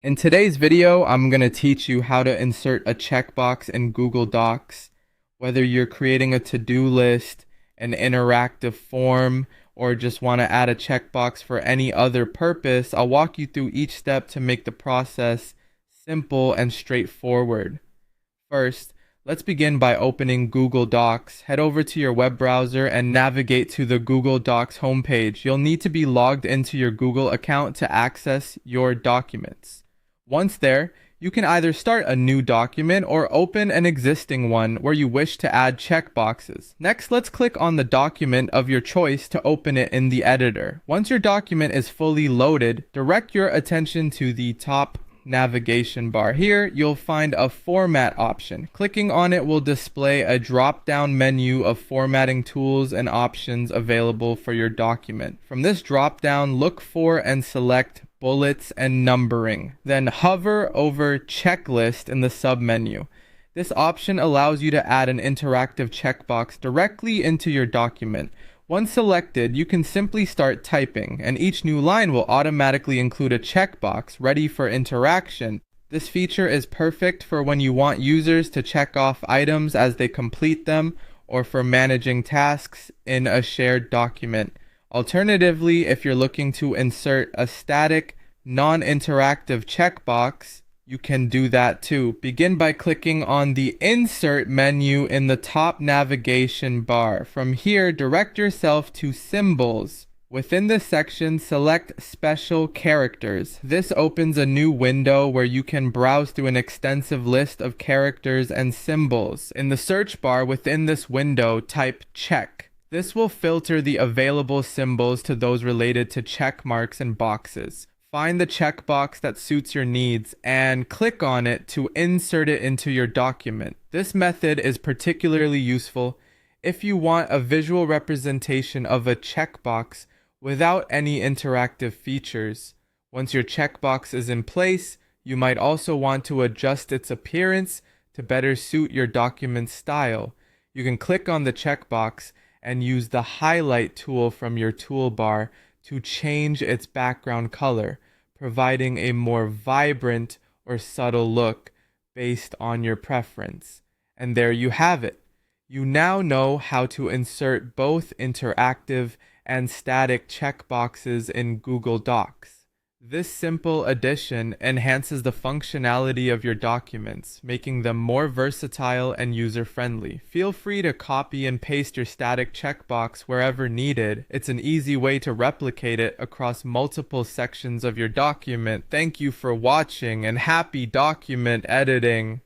In today's video, I'm going to teach you how to insert a checkbox in Google Docs. Whether you're creating a to-do list, an interactive form, or just want to add a checkbox for any other purpose, I'll walk you through each step to make the process simple and straightforward. First, let's begin by opening Google Docs. Head over to your web browser and navigate to the Google Docs homepage. You'll need to be logged into your Google account to access your documents. Once there, you can either start a new document or open an existing one where you wish to add checkboxes. Next, let's click on the document of your choice to open it in the editor. Once your document is fully loaded, direct your attention to the top navigation bar. Here, you'll find a format option. Clicking on it will display a drop-down menu of formatting tools and options available for your document. From this drop-down, look for and select bullets and numbering. Then hover over checklist in the submenu. This option allows you to add an interactive checkbox directly into your document. Once selected, you can simply start typing, and each new line will automatically include a checkbox ready for interaction. This feature is perfect for when you want users to check off items as they complete them, or for managing tasks in a shared document. Alternatively, if you're looking to insert a static, non-interactive checkbox, you can do that too. Begin by clicking on the Insert menu in the top navigation bar. From here, direct yourself to Symbols. Within this section, select Special Characters. This opens a new window where you can browse through an extensive list of characters and symbols. In the search bar within this window, type check. This will filter the available symbols to those related to check marks and boxes. Find the checkbox that suits your needs and click on it to insert it into your document. This method is particularly useful if you want a visual representation of a checkbox without any interactive features. Once your checkbox is in place, you might also want to adjust its appearance to better suit your document style. You can click on the checkbox and use the highlight tool from your toolbar to change its background color, providing a more vibrant or subtle look based on your preference. And there you have it. You now know how to insert both interactive and static checkboxes in Google Docs. This simple addition enhances the functionality of your documents, making them more versatile and user-friendly. Feel free to copy and paste your static checkbox wherever needed. It's an easy way to replicate it across multiple sections of your document. Thank you for watching and happy document editing!